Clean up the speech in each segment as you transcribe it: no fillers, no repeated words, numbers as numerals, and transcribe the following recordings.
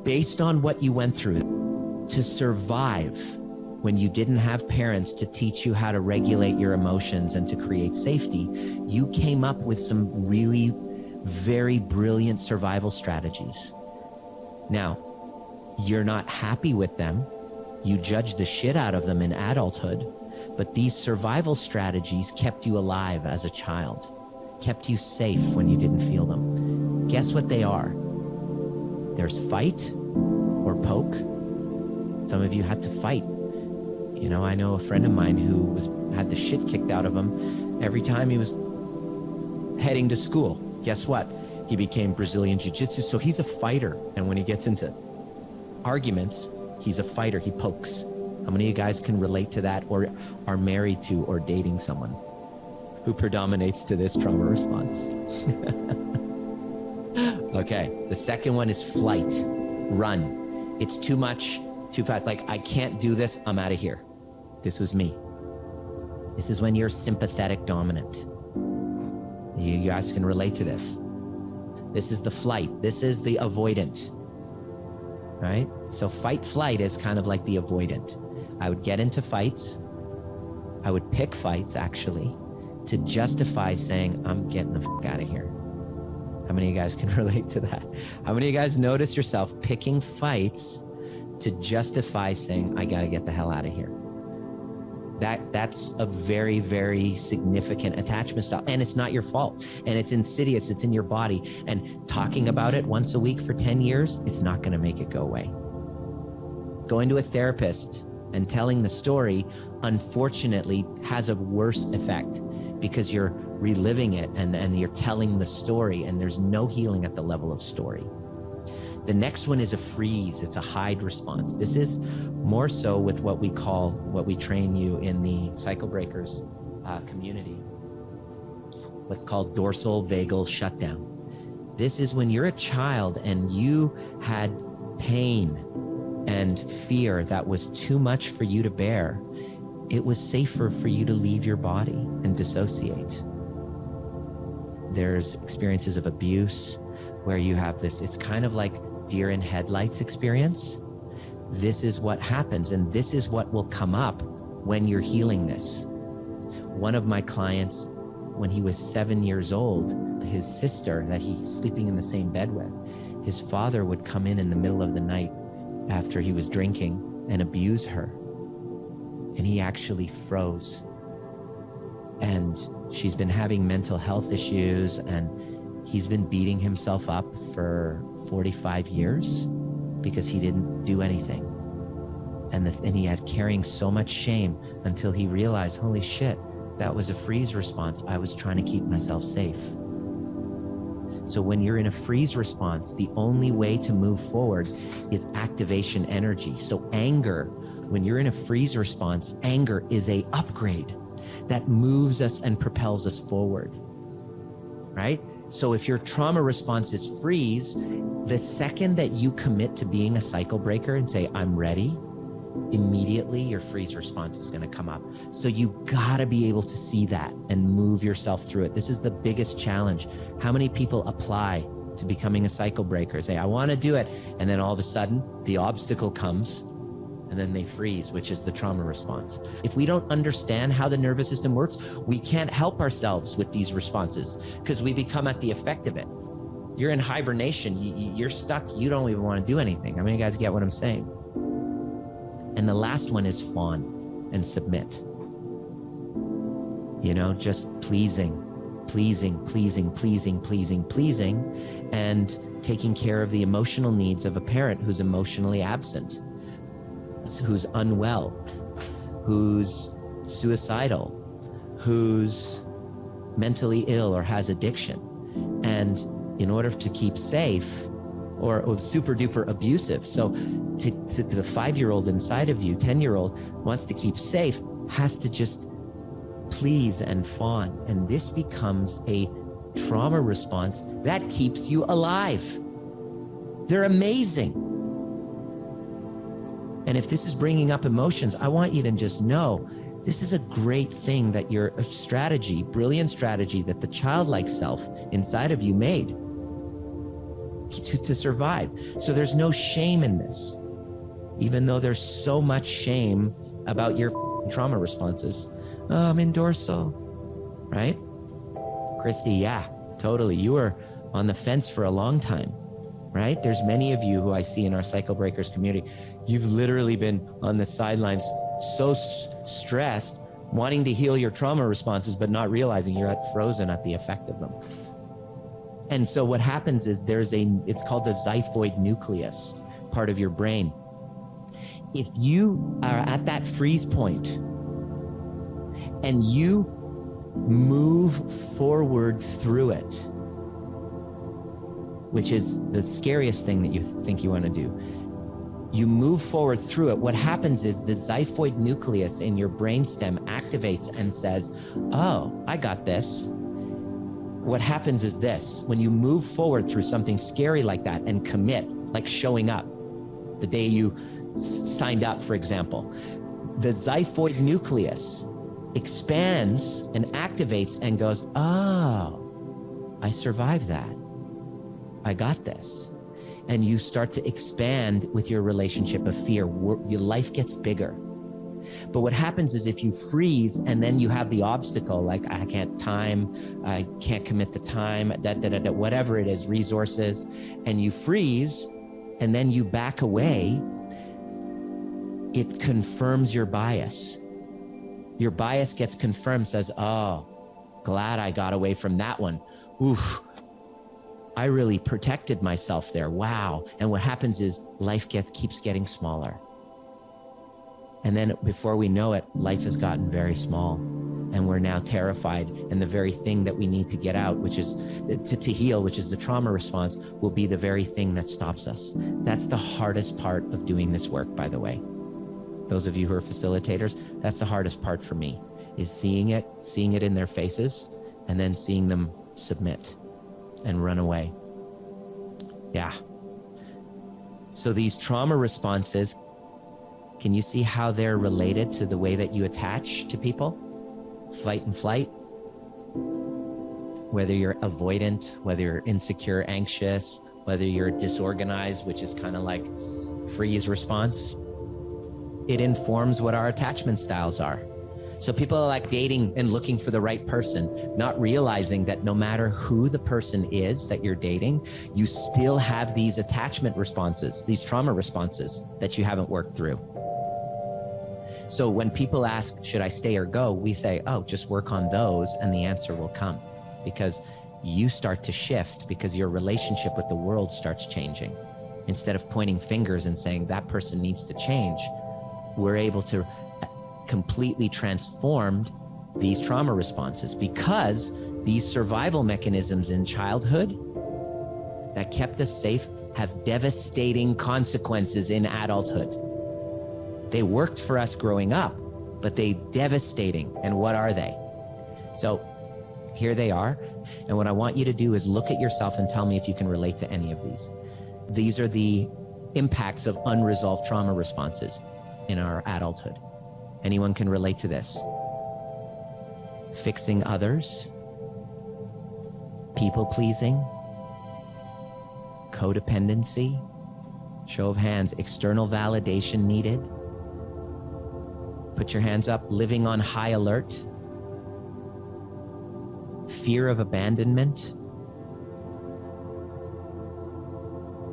based on what you went through to survive when you didn't have parents to teach you how to regulate your emotions and to create safety, you came up with some really very brilliant survival strategies. Now, you're not happy with them. You judge the shit out of them in adulthood, but these survival strategies kept you alive as a child, kept you safe when you didn't feel them. Guess what they are? There's fight or poke. Some of you had to fight. You know, I know a friend of mine who had the shit kicked out of him every time he was heading to school. Guess what? He became Brazilian Jiu-Jitsu, so he's a fighter. And when he gets into arguments, he's a fighter, he pokes. How many of you guys can relate to that or are married to or dating someone who predominates to this trauma response? Okay, the second one is flight, run. It's too much, too fast, like I can't do this, I'm out of here. This was me. This is when you're sympathetic dominant. You guys can relate to this. This is the flight. This is the avoidant, right? So fight flight is kind of like the avoidant. I would get into fights. I would pick fights actually to justify saying, I'm getting the fuck out of here. How many of you guys can relate to that? How many of you guys notice yourself picking fights to justify saying, I gotta get the hell out of here? That's a very, very significant attachment style. And it's not your fault. And it's insidious. It's in your body. And talking about it once a week for 10 years, it's not going to make it go away. Going to a therapist and telling the story, unfortunately, has a worse effect because you're reliving it and you're telling the story and there's no healing at the level of story. The next one is a freeze. It's a hide response. This is more so with what we train you in the cycle breakers community, what's called dorsal vagal shutdown. This is when you're a child and you had pain and fear that was too much for you to bear. It was safer for you to leave your body and dissociate. There's experiences of abuse where you have this, it's kind of like deer in headlights experience. This is what happens, and this is what will come up when you're healing this. One of my clients, when he was 7 years old, his sister that he's sleeping in the same bed with, his father would come in the middle of the night after he was drinking and abuse her. And he actually froze. And she's been having mental health issues, and he's been beating himself up for 45 years because he didn't do anything. And he had carrying so much shame until he realized, holy shit, that was a freeze response. I was trying to keep myself safe. So when you're in a freeze response, the only way to move forward is activation energy. So anger, when you're in a freeze response, anger is an upgrade that moves us and propels us forward, right? So if your trauma response is freeze, the second that you commit to being a cycle breaker and say, I'm ready, immediately your freeze response is going to come up. So you gotta be able to see that and move yourself through it. This is the biggest challenge. How many people apply to becoming a cycle breaker, say, I want to do it. And then all of a sudden the obstacle comes and then they freeze, which is the trauma response. If we don't understand how the nervous system works, we can't help ourselves with these responses because we become at the effect of it. You're in hibernation, you're stuck, you don't even want to do anything. How many of you guys get what I'm saying? And the last one is fawn and submit. You know, just pleasing, and taking care of the emotional needs of a parent who's emotionally absent, who's unwell, who's suicidal, who's mentally ill or has addiction. And in order to keep safe, or super duper abusive. So to the 5-year-old inside of you, 10-year-old wants to keep safe, has to just please and fawn. And this becomes a trauma response that keeps you alive. They're amazing. And if this is bringing up emotions, I want you to just know this is a great thing that a strategy, brilliant strategy that the childlike self inside of you made. to survive. So there's no shame in this, even though there's so much shame about your trauma responses. Oh, I'm in dorsal, right? Christy, yeah, totally. You were on the fence for a long time, right? There's many of you who I see in our Cycle Breakers community. You've literally been on the sidelines, so stressed, wanting to heal your trauma responses, but not realizing you're frozen at the effect of them. And so what happens is it's called the xiphoid nucleus, part of your brain. If you are at that freeze point and you move forward through it, which is the scariest thing that you think you want to do, you move forward through it, what happens is the xiphoid nucleus in your brainstem activates and says, oh, I got this. What happens is this: when you move forward through something scary like that and commit, like showing up the day you signed up, for example, the xiphoid nucleus expands and activates and goes, oh, I survived that. I got this. And you start to expand with your relationship of fear. Your life gets bigger. But what happens is if you freeze and then you have the obstacle, like I can't commit the time, whatever it is, resources, and you freeze and then you back away, it confirms your bias. Your bias gets confirmed, says, oh, glad I got away from that one. Oof, I really protected myself there. Wow. And what happens is life keeps getting smaller. And then before we know it, life has gotten very small and we're now terrified. And the very thing that we need to get out, which is to heal, which is the trauma response, will be the very thing that stops us. That's the hardest part of doing this work, by the way. Those of you who are facilitators, that's the hardest part for me, is seeing it in their faces and then seeing them submit and run away. Yeah. So these trauma responses, can you see how they're related to the way that you attach to people? Fight and flight. Whether you're avoidant, whether you're insecure, anxious, whether you're disorganized, which is kind of like freeze response, it informs what our attachment styles are. So people are like dating and looking for the right person, not realizing that no matter who the person is that you're dating, you still have these attachment responses, these trauma responses that you haven't worked through. So when people ask, should I stay or go? We say, oh, just work on those and the answer will come, because you start to shift because your relationship with the world starts changing. Instead of pointing fingers and saying that person needs to change, we're able to completely transform these trauma responses, because these survival mechanisms in childhood that kept us safe have devastating consequences in adulthood. They worked for us growing up, but they're devastating. And what are they? So here they are. And what I want you to do is look at yourself and tell me if you can relate to any of these. These are the impacts of unresolved trauma responses in our adulthood. Anyone can relate to this? Fixing others, people pleasing, codependency, show of hands, external validation needed. Put your hands up. Living on high alert, fear of abandonment,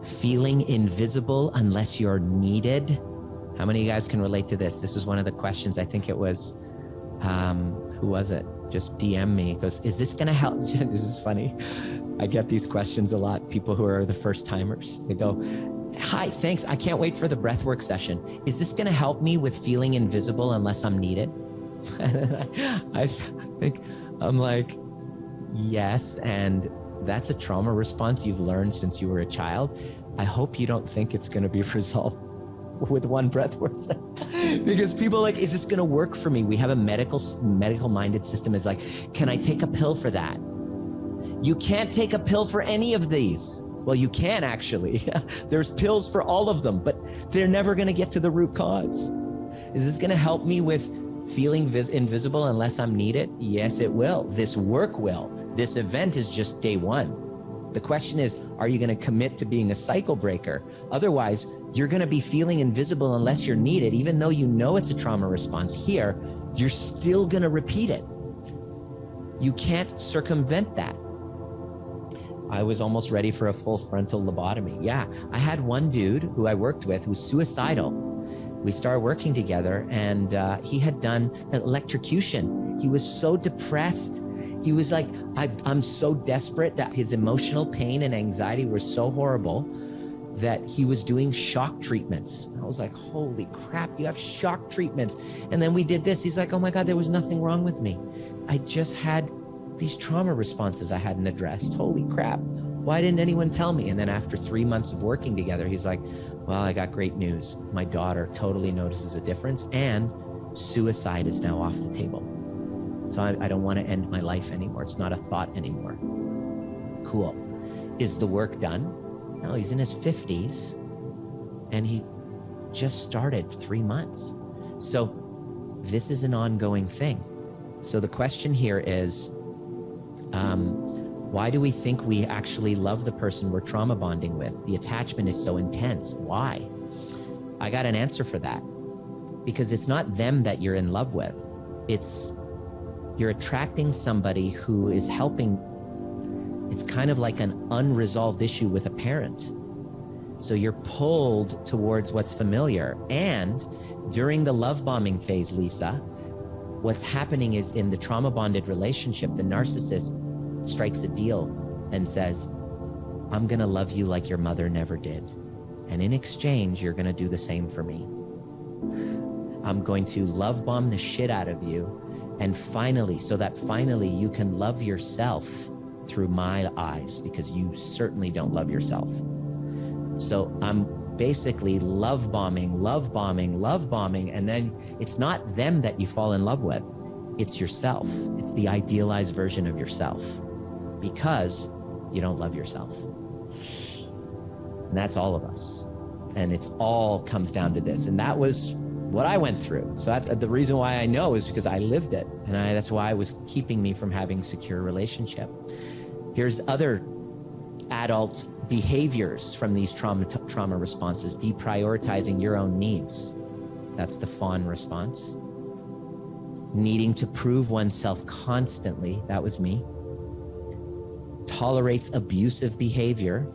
feeling invisible unless you're needed. How many of you guys can relate to this? This is one of the questions. I think it was, who was it? Just DM me. It goes, is this going to help? This is funny. I get these questions a lot. People who are the first timers, they go, hi, thanks. I can't wait for the breathwork session. Is this going to help me with feeling invisible unless I'm needed? I think I'm like, yes. And that's a trauma response you've learned since you were a child. I hope you don't think it's going to be resolved with one breathwork because people are like, is this going to work for me? We have a medical minded system. Is like, can I take a pill for that? You can't take a pill for any of these. Well, you can actually. There's pills for all of them, but they're never going to get to the root cause. Is this going to help me with feeling invisible unless I'm needed? Yes, it will. This work will. This event is just day one. The question is, are you going to commit to being a cycle breaker? Otherwise, you're going to be feeling invisible unless you're needed. Even though you know it's a trauma response here, you're still going to repeat it. You can't circumvent that. I was almost ready for a full frontal lobotomy. Yeah, I had one dude who I worked with who was suicidal. We started working together, and he had done electrocution. He was so depressed. He was like, I'm so desperate, that his emotional pain and anxiety were so horrible that he was doing shock treatments. I was like, holy crap, you have shock treatments. And then we did this. He's like, oh my God, there was nothing wrong with me. I just had these trauma responses I hadn't addressed. Holy crap. Why didn't anyone tell me? And then after 3 months of working together, he's like, well, I got great news. My daughter totally notices a difference, and suicide is now off the table. So I don't want to end my life anymore. It's not a thought anymore. Cool. Is the work done? No, he's in his 50s and he just started 3 months. So this is an ongoing thing. So the question here is, why do we think we actually love the person we're trauma bonding with? The attachment is so intense. Why? I got an answer for that. Because it's not them that you're in love with. It's you're attracting somebody who is helping. It's kind of like an unresolved issue with a parent. So you're pulled towards what's familiar. And during the love bombing phase, Lisa, what's happening is in the trauma bonded relationship, the narcissist strikes a deal and says, I'm going to love you like your mother never did. And in exchange, you're going to do the same for me. I'm going to love bomb the shit out of you. And finally, so that finally you can love yourself through my eyes, because you certainly don't love yourself. So I'm basically love bombing. And then it's not them that you fall in love with. It's yourself. It's the idealized version of yourself, because you don't love yourself. And that's all of us. And it's all comes down to this. And that was what I went through. So that's the reason why I know is because I lived it. And that's why it was keeping me from having secure relationship. Here's other adult behaviors from these trauma responses. Deprioritizing your own needs. That's the fawn response. Needing to prove oneself constantly. That was me. Tolerates abusive behavior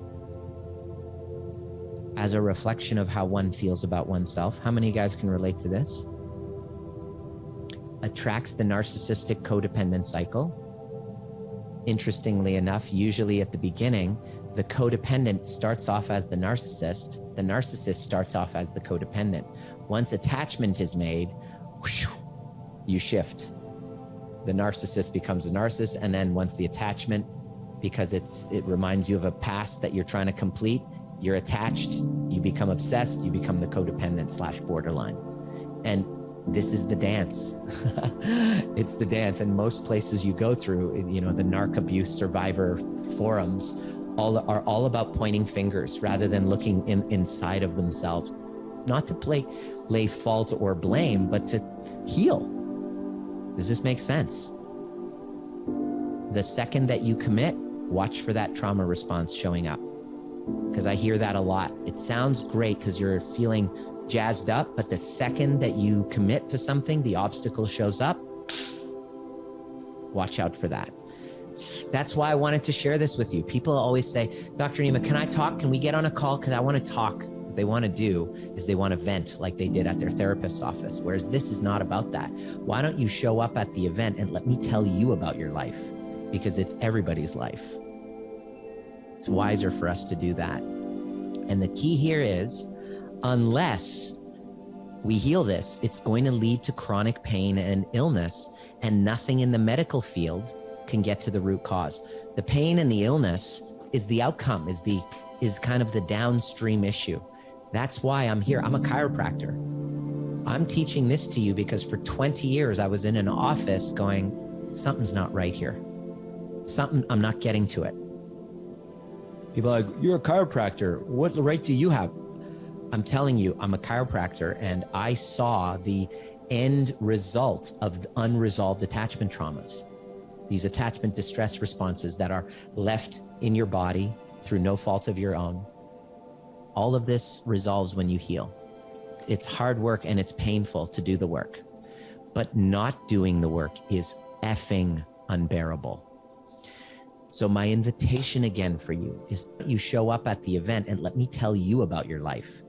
as a reflection of how one feels about oneself. How many of you guys can relate to this? Attracts the narcissistic codependent cycle. Interestingly enough, usually at the beginning, the codependent starts off as the narcissist starts off as the codependent. Once attachment is made, whoosh, you shift. The narcissist becomes a narcissist, and then once the attachment, because it reminds you of a past that you're trying to complete, you're attached, you become obsessed, you become the codependent / borderline. And this is the dance. It's the dance. And most places you go through, the narc abuse survivor forums are all about pointing fingers rather than looking inside of themselves. Not to lay fault or blame, but to heal. Does this make sense? The second that you commit, watch for that trauma response showing up. Because I hear that a lot. It sounds great because you're feeling jazzed up, but the second that you commit to something, the obstacle shows up. Watch out for that. That's why I wanted to share this with you. People always say, Dr. Nima, can I talk? Can we get on a call? Because I want to talk. What they want to do is they want to vent like they did at their therapist's office, whereas this is not about that. Why don't you show up at the event and let me tell you about your life? Because it's everybody's life. It's wiser for us to do that. And the key here is, unless we heal this, it's going to lead to chronic pain and illness, and nothing in the medical field can get to the root cause. The pain and the illness is the outcome, is kind of the downstream issue. That's why I'm here. I'm a chiropractor. I'm teaching this to you because for 20 years I was in an office going, something's not right here. I'm not getting to it. People are like, you're a chiropractor. What right do you have? I'm telling you, I'm a chiropractor, and I saw the end result of the unresolved attachment traumas. these attachment distress responses that are left in your body through no fault of your own. All of this resolves when you heal. It's hard work and it's painful to do the work, but not doing the work is effing unbearable. So my invitation again for you is that you show up at the event and let me tell you about your life.